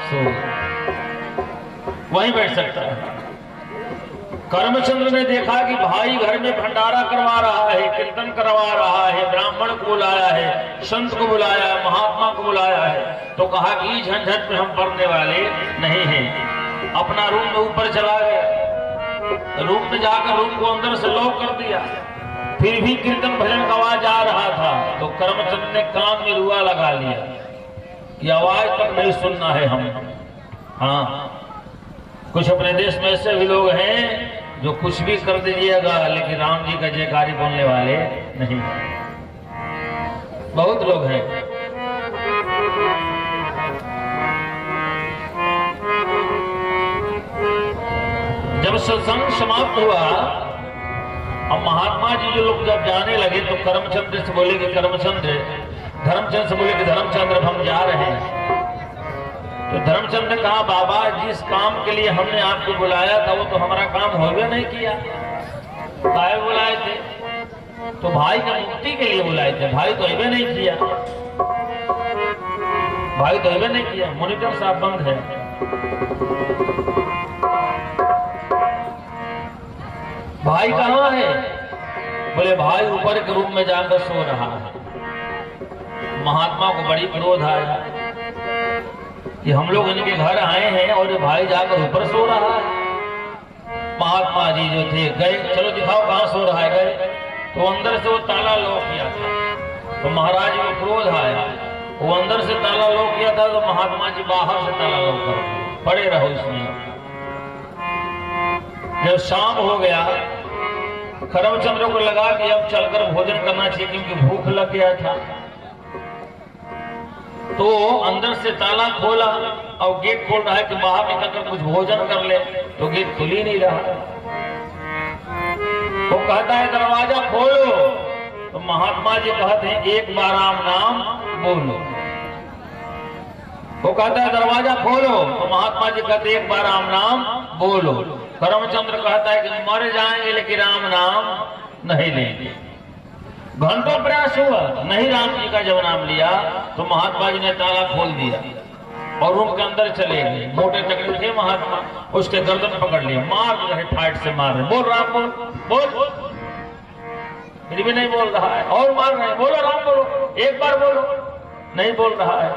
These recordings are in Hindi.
सो वहीं बैठ सकता है। करमचंद्र ने देखा कि भाई घर में भंडारा करवा रहा है, कीर्तन करवा रहा है, ब्राह्मण को बुलाया है, संत को बुलाया है, महात्मा को बुलाया है, तो कहा कि इस झंझट में हम पड़ने वाले नहीं हैं। अपना रूम में ऊपर चला गया, रूम में जाकर रूम को अंदर से लॉक कर दिया। फिर भी कीर्तन भजन का आवाज आ रहा था तो करमचंद्र ने कान में रुआ लगा लिया कि आवाज तक नहीं सुनना है हम। हाँ, कुछ अपने देश में ऐसे भी लोग हैं जो कुछ भी कर दीजिएगा लेकिन राम जी का जयकारी बोलने वाले नहीं, बहुत लोग हैं। जब सत्संग समाप्त हुआ, अब महात्मा जी जो लोग जब जाने लगे तो करमचंद्र से बोले कि करमचंद्र, धर्मचंद्र से बोले कि धर्मचंद्र हम जा रहे हैं। तो धर्मचंद्र ने कहा बाबा जिस काम के लिए हमने आपको बुलाया था वो तो हमारा काम हो गया नहीं किया। काहे बुलाए थे? तो भाई की मुक्ति के लिए बुलाए थे, भाई तो अबे नहीं किया, भाई तो अबे नहीं किया। मॉनिटर साहब बंद है। भाई कहाँ है? बोले भाई ऊपर के रूम में जाकर सो रहा है। महात्मा को बड़ी क्रोध आया कि हम लोग इनके घर आए हैं और ये भाई जाकर ऊपर सो रहा है। महात्मा जी जो थे गए, चलो दिखाओ कहाँ सो रहा है। गए तो अंदर से वो ताला लॉक किया था। तो महाराज को क्रोध आया, वो अंदर से ताला लॉक किया था तो महात्मा जी बाहर से ताला लॉक कर पड़े रहो इसमें। जब शाम हो गया, करमचंद्र को लगा कि अब चलकर भोजन करना चाहिए क्योंकि भूख लग गया था। तो अंदर से ताला खोला और गेट खोल रहा है कि बाहर निकलकर कुछ भोजन कर ले, तो गेट खुल ही नहीं रहा। वो कहता है दरवाजा खोलो, तो महात्मा जी कहते हैं एक बार राम नाम बोलो। वो कहता है दरवाजा खोलो, तो महात्मा जी कहते हैं एक बार राम नाम बोलो। करमचंद्र कहता है कि मर जाएंगे लेकिन राम नाम नहीं लेंगे। घंटों प्रयास हुआ, नहीं राम जी का जब नाम लिया तो महात्मा जी ने ताला खोल दिया और रूम के अंदर चले गए। मोटे तगड़े थे महात्मा, उसके गर्दन पकड़ लिए, मार रहे, फाइट से मार रहे। बोल राम बोल, बोल, फिर भी नहीं बोल रहा है। और मार रहे, बोलो राम बोलो, एक बार बोलो, नहीं बोल रहा है।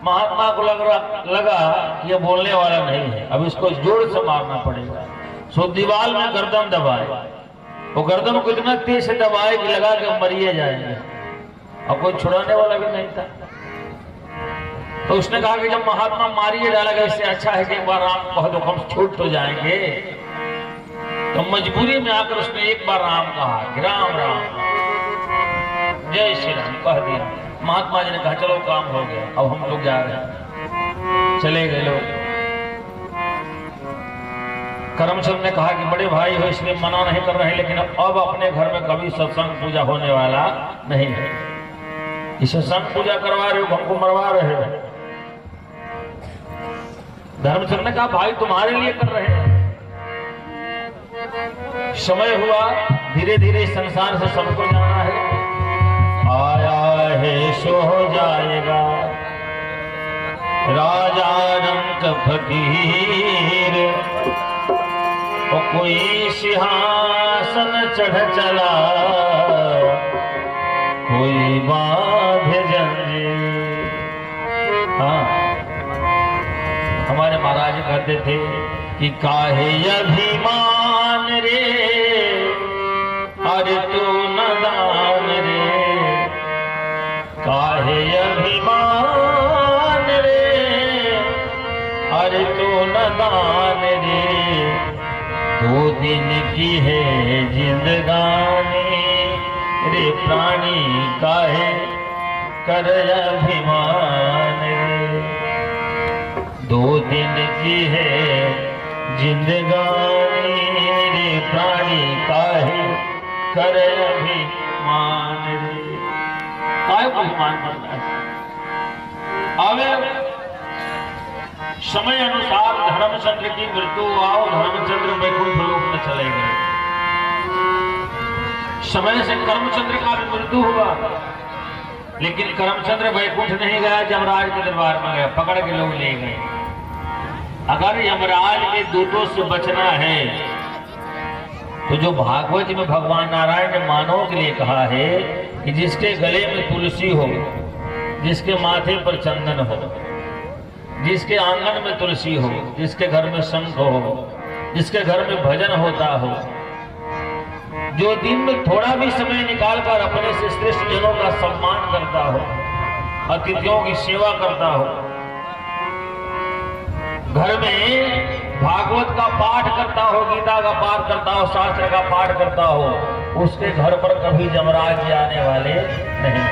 महात्मा को लगा कि ये बोलने वाला नहीं है, अब इसको जोर से मारना पड़ेगा। सो दीवार में गर्दन दबाए, वो गर्दन को इतना तेज से दबाए कि लगा के मरिए जाएंगे, और कोई छुड़ाने वाला भी नहीं था। तो उसने कहा कि जब महात्मा मारिए डालेगा इससे अच्छा है कि एक बार राम कह दो, हम छूट तो जाएंगे। तो मजबूरी में आकर उसने एक बार राम कहा कि राम राम जय श्री राम कह दिया। महात्मा जी ने कहा चलो काम हो गया, अब हम लोग जा रहे हैं। चले गए लोग। करमचंद ने कहा कि बड़े भाई हो इसलिए मना नहीं कर रहे हैं, लेकिन अब अपने घर में कभी सत्संग पूजा होने वाला नहीं है। इसे सत्संग पूजा करवा रहे हो, हमको मरवा रहे हो। धर्मचंद ने कहा भाई तुम्हारे लिए कर रहे हैं। समय हुआ, धीरे धीरे संसार से सबको जाना है। आया है सो हो जाएगा, राजा रंग फकीर, और कोई सिंहासन चढ़ चला, कोई बांध जंजीर। हाँ, हमारे महाराज कहते थे कि काहे अभिमान रे, अरे तू नदान रे, काहे अभिमान रे, अरे तू नदान रे, 2 दिन की है जिंदगानी रे प्राणी, काहे कर अभिमान रे, 2 दिन की है जिंदगानी रे प्राणी, काहे कर अभिमान रे। काहे को अभिमान करना है? आगे समय अनुसार धर्मचंद्र की मृत्यु हुआ, धर्मचंद्र वैकुंठ लोक में चले गए। समय से करमचंद्र का भी मृत्यु हुआ, लेकिन करमचंद्र वैकुंठ नहीं गया, जमराज के दरबार में गया, पकड़ के लोग ले गए। अगर यमराज के दूतों से बचना है तो जो भागवत में भगवान नारायण ने मानव के लिए कहा है कि जिसके गले में तुलसी हो, जिसके माथे पर चंदन हो, जिसके आंगन में तुलसी हो, जिसके घर में शंख हो, जिसके घर में भजन होता हो, जो दिन में थोड़ा भी समय निकालकर अपने से श्रेष्ठ जनों का सम्मान करता हो, अतिथियों की सेवा करता हो, घर में भागवत का पाठ करता हो, गीता का पाठ करता हो, शास्त्र का पाठ करता हो, उसके घर पर कभी यमराज जी आने वाले नहीं।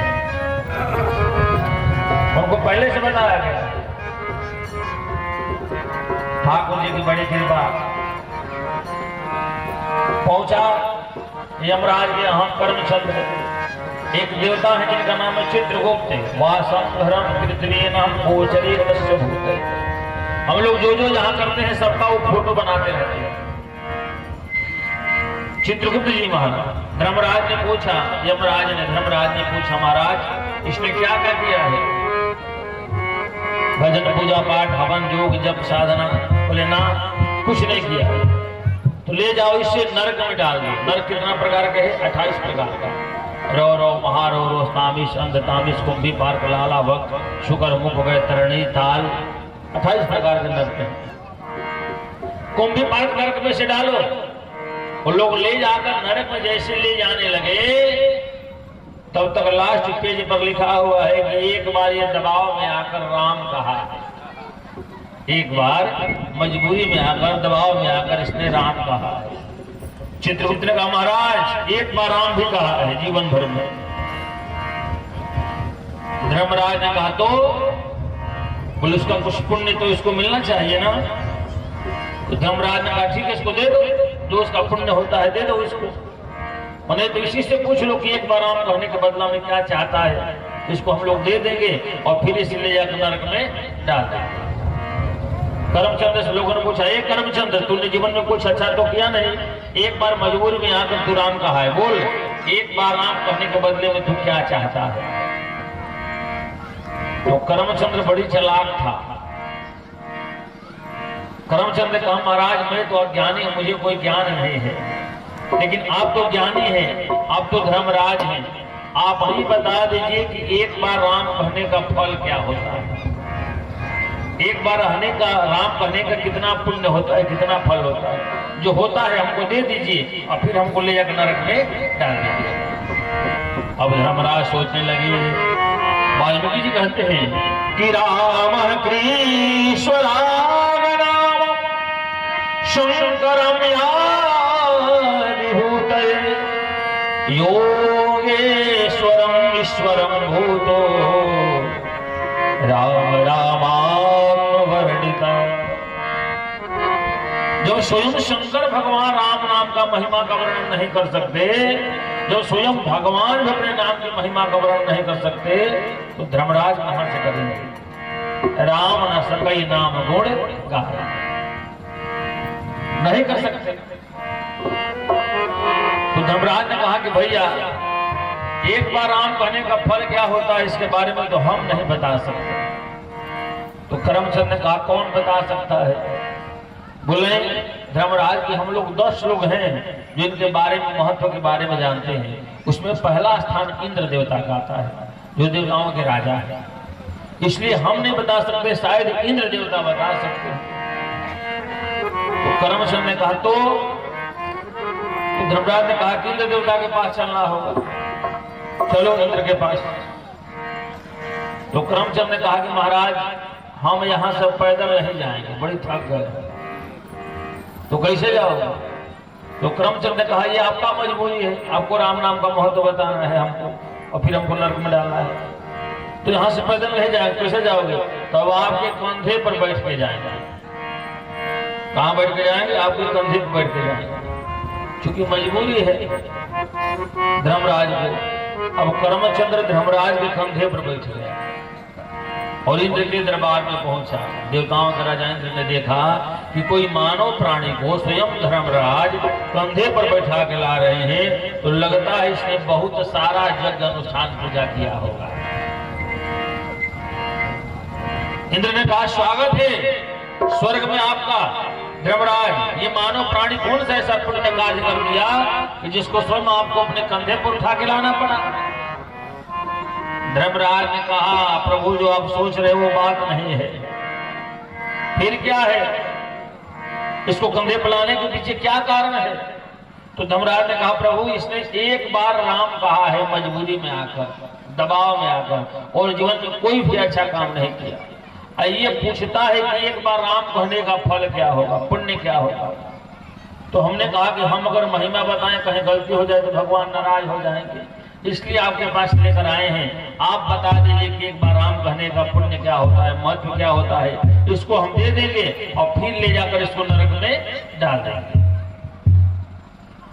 उनको पहले से बताया गया। ठाकुर जी की बड़ी कृपा, पहुंचा यमराज के यहाँ कर्मचंद्र, एक देवता है जिनका नाम है चित्रगुप्त, वासंधरम पृथ्वी नाम गोचरी दस्य भूत। हम लोग जो जो यहाँ करते हैं सबका वो फोटो बनाते रहते हैं। चित्रगुप्त जी महाराज, धर्मराज ने पूछा, यमराज ने धर्मराज ने पूछा, महाराज इसने क्या क्या किया है? भजन पूजा पाठ हवन योग जप साधना? बोले ना, कुछ नहीं किया। तो ले जाओ इसे नरक में डाल दो। नरक कितना प्रकार के है? 28 प्रकार का। रो रो महारो रो तामिश अंध तामिश कुंभी पार्क लाला भक्त शुकर मुख गए तरणी ताल, 28 प्रकार के नरक है। कुंभी पार्क नरक में से डालो। वो लोग ले जाकर नरक में जैसे ले जाने लगे तब तक लास्ट पेज पर लिखा हुआ है कि एक बार ये दबाव में आकर राम कहा, एक बार मजबूरी में आकर दबाव में आकर इसने राम कहा। चित्रगुप्त ने कहा, महाराज एक बार राम भी कहा है जीवन भर में। धर्मराज ने कहा तो बोले उसका कुछ पुण्य तो इसको मिलना चाहिए ना। तो धर्मराज ने कहा ठीक है, इसको दे दो, जो उसका पुण्य होता है दे दो इसको। उन्हें तो इसी से पूछ लो कि एक बार राम कहने के बदला में क्या चाहता है, इसको हम लोग दे देंगे और फिर इसे ले जाकर नरक में डाल देंगे। करमचंद्र से लोगों ने पूछा, एक करमचंद्र तूने जीवन में कुछ अच्छा तो किया नहीं, एक बार मजबूरी में आकर तू राम कहा है, बोल एक बार राम कहने के बदले में तू क्या चाहता है? तो करमचंद्र बड़ी चालाक था। करमचंद्र ने कहा, महाराज मैं तो अज्ञानी हूं, मुझे कोई ज्ञान नहीं है, लेकिन आप तो ज्ञानी हैं, आप तो धर्मराज हैं, आप ही बता दीजिए कि एक बार राम कहने का फल क्या होता है? एक बार रहने का राम कहने का कितना पुण्य होता है, कितना फल होता है? जो होता है हमको दे दीजिए और फिर हमको ले जाकर नरक में डाल दीजिए। अब धर्मराज सोचने लगे। वाल्मीकि जी कहते हैं कि राम कृष्ण शंकरम योगेश्वरम ईश्वरम भूतो राम रामात्मवर्णिता। जब स्वयं शंकर भगवान राम नाम का महिमा का वर्णन नहीं कर सकते, जब स्वयं भगवान भी अपने नाम की महिमा का वर्णन नहीं कर सकते, तो धर्मराज कहां से करेंगे? राम न सकई नाम गुण गाया, नहीं कर सकते। तो धर्मराज ने कहा कि भैया एक बार राम कहने का फल क्या होता है इसके बारे में तो हम नहीं बता सकते। तो करमचंद ने कहा, कौन बता सकता है? बोले धर्मराज कि हम लोग 10 लोग हैं जो इनके बारे में, महत्व के बारे में जानते हैं। उसमें पहला स्थान इंद्र देवता का आता है, जो देवताओं के राजा है, इसलिए हम नहीं बता सकते, शायद इंद्र देवता बता सकते हैं। तो करमचंद ने कहा तो धर्मराज ने कहा कि इंद्र देवता के पास चलना होगा, चलो इंद्र के पास। तो करमचंद ने कहा कि महाराज हम यहाँ से पैदल नहीं जाएंगे, बड़ी थक गए। तो कैसे जाओगे? तो करमचंद ने कहा ये आपका मजबूरी है, आपको राम नाम का महत्व बताना है हमको और फिर हमको नरक में डालना है, तो यहाँ से पैदल नहीं जाएंगे। कैसे जाओगे? तो अब आपके कंधे पर बैठ के जाएंगे। कहाँ बैठ के जाएंगे? आपके कंधे पर बैठ के जाएंगे, क्योंकि मजबूरी है धर्मराज को। अब करमचंद्र धर्मराज के कंधे पर बैठ गया और इंद्र के दरबार में पहुंचा। देवताओं के राजा इंद्र ने देखा कि कोई मानव प्राणी को स्वयं धर्मराज कंधे पर बैठा के ला रहे हैं, तो लगता है इसने बहुत सारा यज्ञ अनुष्ठान पूजा किया होगा। इंद्र ने कहा स्वागत है, स्वर्ग में आपका धर्मराज ये मानव प्राणी कौन सा ऐसा पुण्य कार्य कर दिया कि जिसको स्वयं आपको अपने कंधे पर उठा के लाना पड़ा? धर्मराज ने कहा प्रभु जो आप सोच रहे वो बात नहीं है, फिर क्या है? इसको कंधे पर लाने के पीछे क्या कारण है? तो धर्मराज ने कहा प्रभु इसने एक बार राम कहा है मजबूरी में आकर, दबाव में आकर, और जीवन में कोई भी अच्छा काम नहीं किया। ये पूछता है कि एक बार राम कहने का फल क्या होगा, पुण्य क्या होगा? तो हमने कहा कि हम अगर महिमा बताएं कहीं गलती हो जाए तो भगवान नाराज हो जाएंगे, इसलिए आपके पास लेकर आए हैं। आप बता दीजिए कि एक बार राम कहने का पुण्य क्या होता है, महत्व क्या होता है। इसको हम दे देंगे और फिर ले जाकर इसको नरक में डाल देंगे।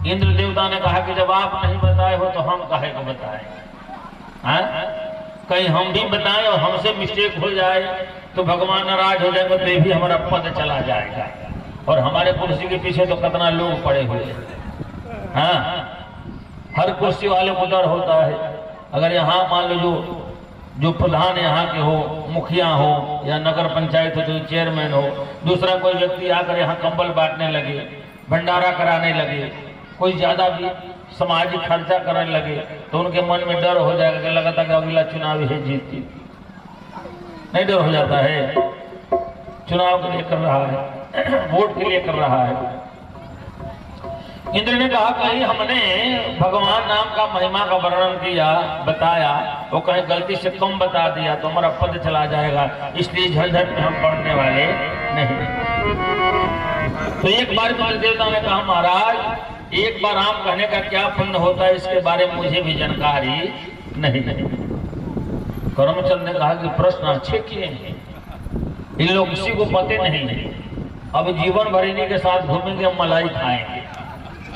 इंद्र देवता ने कहा कि जब आप नहीं बताए हो तो हम काहे को बताएं? कहीं हम भी बताएं और हमसे मिस्टेक हो जाए तो भगवान नाराज हो जाएंगे, तो भी हमारा पद चला जाएगा और हमारे कुर्सी के पीछे तो कितना लोग पड़े हुए हैं। हाँ, हर कुर्सी वाले को डर होता है। अगर यहाँ मान लो जो प्रधान यहाँ के हो, मुखिया हो या नगर पंचायत हो, जो चेयरमैन हो, दूसरा कोई व्यक्ति आकर यहाँ कंबल बांटने लगे, भंडारा कराने लगे, कोई ज्यादा भी सामाजिक खर्चा करने लगे, तो उनके मन में डर हो जाएगा कि लगता कि अगला चुनाव है जीतती। नहीं डर हो जाता है? चुनाव के लिए कर रहा है, वोट के लिए कर रहा है। इंद्र ने कहा कहीं हमने भगवान नाम का महिमा का वर्णन किया, बताया, वो कहीं गलती से कम बता दिया तो हमारा पद चला जाएगा, इसलिए झंझट में हम पढ़ने वाले नहीं। तो एक बार इंद्र देवता ने कहा महाराज एक बार राम कहने का क्या पुण्य होता है इसके बारे में मुझे भी जानकारी नहीं। करमचंद ने कहा कि प्रश्न अच्छे किए हैं, इन लोग किसी को पते नहीं है, अब जीवन भर इन्हीं के साथ घूमेंगे, मलाई खाएंगे।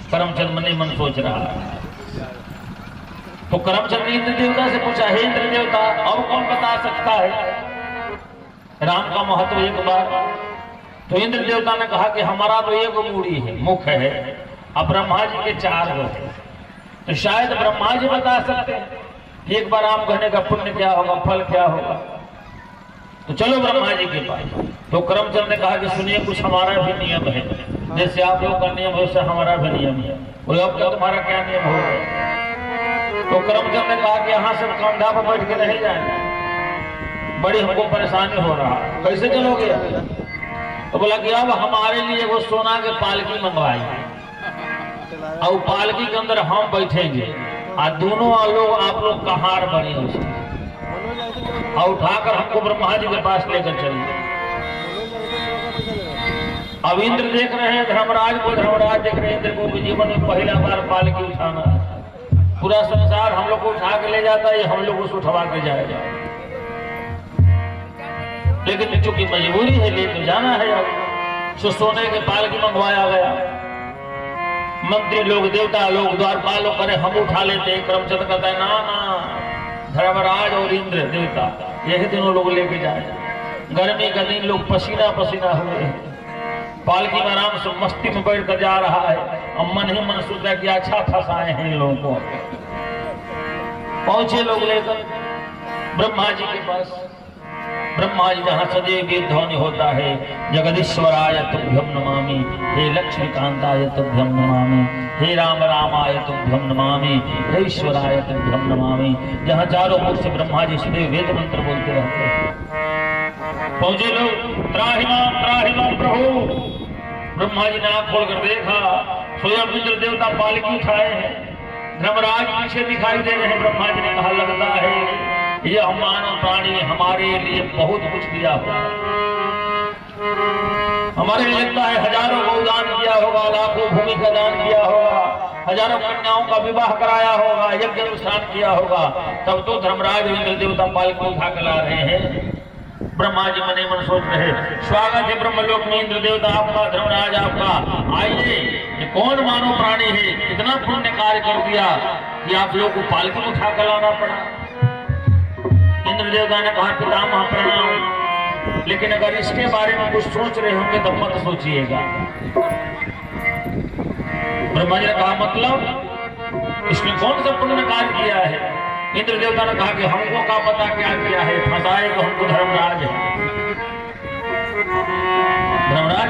करमचंद मन ही मन सोच रहा है। तो करमचंद ने इंद्र देवता से पूछा, हे इंद्र देवता अब कौन बता सकता है राम का महत्व एक बार? तो इंद्र देवता ने कहा कि हमारा तो एक मूड़ी है, मुख है, अब ब्रह्मा जी के 4 हो, तो शायद ब्रह्मा जी बता सकते हैं कि एक बार राम कहने का पुण्य क्या होगा, फल क्या होगा। तो चलो ब्रह्मा जी के पास। तो करमचंद ने कहा कि सुनिए कुछ हमारा भी नियम है, जैसे आप लोग का नियम है वैसे हमारा भी नियम है। बोले अब क्या तुम्हारा क्या नियम होगा? तो करमचंद ने कहा कि यहाँ से कंधा पर बैठ के नहीं जाएंगे, बड़ी हमको परेशानी हो रहा, कैसे चलोगे? तो बोला कि अब हमारे लिए वो सोना के पालकी मंगवाई और पालकी के अंदर हम बैठेंगे और दोनों लोग आप लोग का हार बनी उसकी और उठाकर हमको ब्रह्मा जी के पास लेकर चलिए। अब इंद्र देख रहे हैं धर्मराज को, धर्मराज देख रहे हैं इंद्र को, जीवन में पहला बार पालकी उठाना। पूरा संसार हम लोग को उठा के ले जाता है, हम लोग उसको उठवा के जाएगा, लेकिन चूंकि मजबूरी है ले तो जाना है। अब सो सोने के पालकी मंगवाया गया, मंत्री लोग, देवता लोग, द्वारपाल लोग करे हम उठा लेते। करमचंद कहता है ना ना, धर्मराज और इंद्र देवता यही दोनों लोग लेके जाए। गर्मी का दिन लोग पसीना पसीना हुए, पालकी में आराम से मस्ती में बैठ कर जा रहा है, अब मन ही मन सोचा कि अच्छा फंसाए हैं इन लोगों को। पहुंचे लोग लेकर ब्रह्मा जी के पास। ब्रह्मा जी जहाँ सदैव वेद ध्वनि होता है, जगदीश्वराय तुभ्यम नमामि, हे लक्ष्मीकांताय तुभ्यम नमामि, हे राम रामाय तुभ्यम नमामि, हे ईश्वराय तुभ्यम नमामि, जहाँ चारों ओर से ब्रह्मा जी सदैव वेद मंत्र बोलते रहते हैं। पहुंचे लोग, त्राहि माम प्रभु। ब्रह्मा जी ने आंख खोलकर देखा, स्वयं इंद्र देवता पालकी उठाए हैं, धर्मराज पीछे दिखाई दे रहे हैं। ब्रह्मा जी ने कहा लगता है ये मानव प्राणी हमारे लिए बहुत कुछ किया हुआ, हमारे लिए लगता है हजारों को दान किया होगा, लाखों भूमि का दान किया होगा, हजारों कन्याओं का विवाह कराया होगा, यज्ञ अनुष्ठान किया होगा, तब तो धर्मराज इंद्र देवता पालकी उठा कर ला रहे हैं। ब्रह्मा जी मने मन सोच रहे, स्वागत है ब्रह्मलोक में इंद्र देवता आपका, धर्मराज आपका। आइए, ये कौन मानव प्राणी है, इतना पुण्य कार्य कर दिया कि आप लोगों को पालकी उठा कर लाना पड़ा। इंद्र देवता ने कहा पितामह प्रणाम, लेकिन अगर इसके बारे में कुछ सोच रहे होंगे तो मत सोचिएगा। ब्रह्मा जी ने कहा मतलब इसने कौन सा पुण्य कार्य किया है? इंद्र देवता ने कहा कि हमको क्या पता क्या किया है, फंसाए तो हमको धर्मराज है।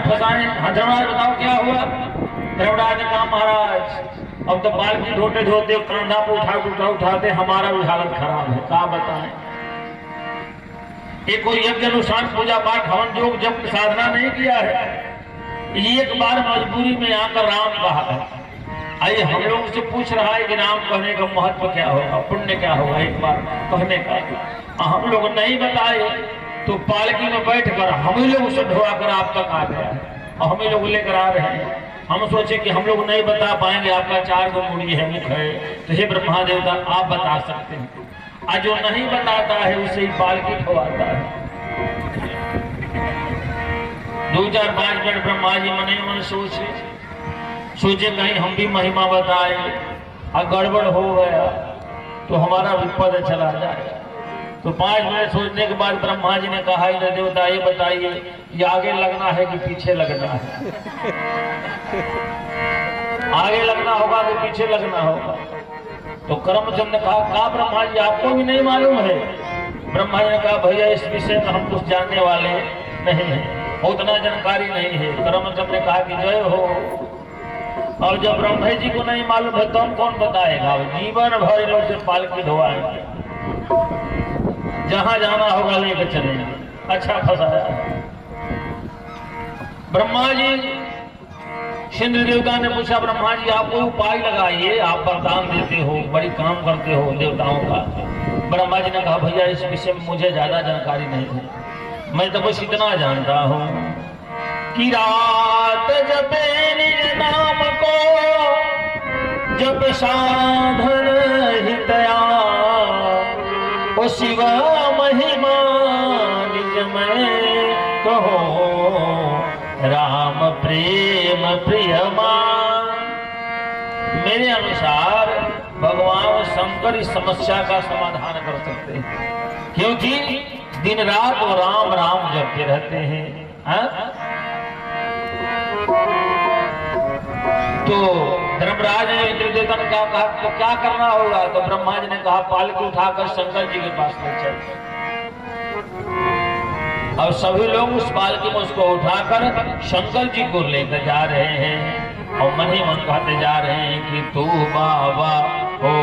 फंसाए। हाँ धर्मराज बताओ क्या हुआ? धर्मराज ने कहा महाराज अब तो पालकी ढोते ढोते कंधा पे उठाते हमारा भी हालत खराब है, क्या बताएं। एक कोई यज्ञ अनुष्ठान पूजा पाठ हवन योग जब साधना नहीं किया है, एक बार मजबूरी में आकर राम कहा है। आइए हम लोग से पूछ रहा है कि राम कहने का महत्व क्या होगा, पुण्य क्या होगा, एक बार कहने का हम लोग नहीं बताए तो पालकी में बैठकर हम ही लोग उसे ढोआ कर आप तक आ गया है और हम ही लोग लेकर आ रहे हैं। हम सोचे कि हम लोग नहीं बता पाएंगे, आपका 4 गो मुड़ी है, मुख है, तो हे ब्रह्मा देवता आप बता सकते हैं। आज जो नहीं बताता है उसे ही पालकी ढोवाता है। 2 4 5 मिनट ब्रह्मा जी मन ही मन सोचे कहीं हम भी महिमा बताए और गड़बड़ हो गया तो हमारा भी पद चला जाए। तो 5 मिनट सोचने के बाद ब्रह्मा जी ने कहा इंद्र देवता ये बताइए ये आगे लगना है कि पीछे लगना है? आगे लगना होगा कि पीछे लगना होगा? तो करमचंद ने कहा ब्रह्मा जी आपको भी नहीं मालूम है? ब्रह्मा जी ने कहा भैया इस विषय में हम कुछ जानने वाले नहीं है, उतना जानकारी नहीं है। करमचंद ने कहा कि जय हो। और जब ब्रह्मा जी को नहीं मालूम है तो हम कौन बताएगा? जीवन भर लोग से पालकी ढोवाएंगे, जहां जाना होगा लेकर चलेंगे। अच्छा फंसाया। ब्रह्मा जी इंद्र देवता ने पूछा ब्रह्मा जी आप कोई उपाय लगाइए, आप वरदान देते हो, बड़ी काम करते हो देवताओं का। ब्रह्मा जी ने कहा भैया इस विषय में मुझे ज्यादा जानकारी नहीं है, मैं तो बस इतना जानता हूं कि रात जपे निज नाम को जब साधन हितया ओ शिवा महिमा निज में कहो राम प्रेम प्रियमान। मेरे अनुसार भगवान शंकर इस समस्या का समाधान कर सकते हैं, क्योंकि दिन रात वो राम राम जपते रहते हैं। तो धर्मराज ने इंद्र देवता ने कहा तो क्या करना होगा? तो ब्रह्मा जी ने कहा पालकी उठाकर शंकर जी के पास ले चल। और सभी लोग उस पालकी में उसको उठाकर शंकर जी को लेकर जा रहे हैं और मन ही मन कहते जा रहे हैं कि तू बाबा हो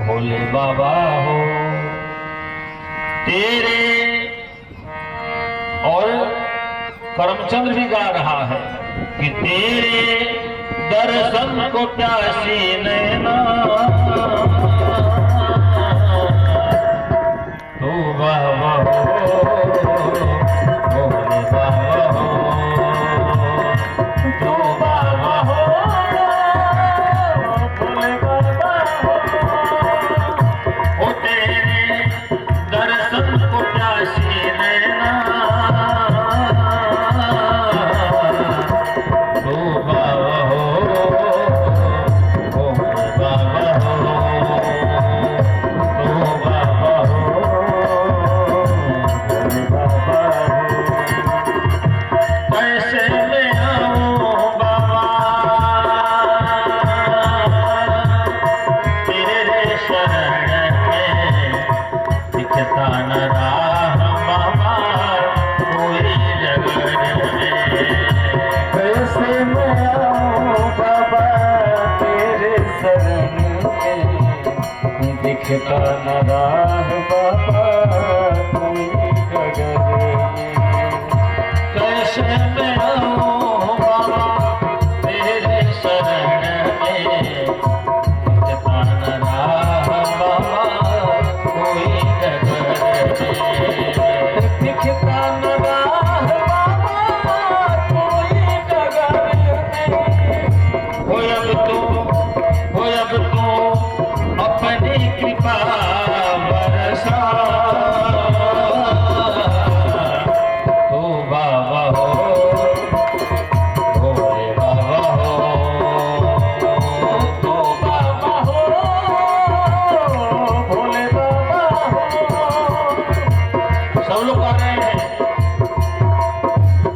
भोले बाबा हो तेरे। और करमचंद्र भी गा रहा है कि तेरे दर्शन को प्यासी नैना तू बाबा हो भोले बाबा हो तू बाबा हो भोले बाबा हो तेरे दर्शन को प्यासी नैना दिखता न राह बाबा कोई डगर कैसे मैं आऊं बाबा तेरे शरण में। दिखता न राह बाबा कोई डगर दिखता न राह बाबा कोई डगर हो अब तू अपनी कृपा बरसा तू बाबा हो भोले बाबा हो तू बाबा हो भोले बाबा हो। सब लोग कह रहे हैं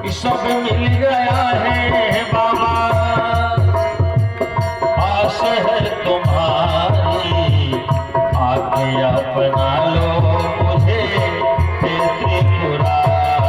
कि सब मिल गया है बाबा आस है तुम्हारी आके अपना लो मुझे त्रिपुरारी।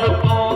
तो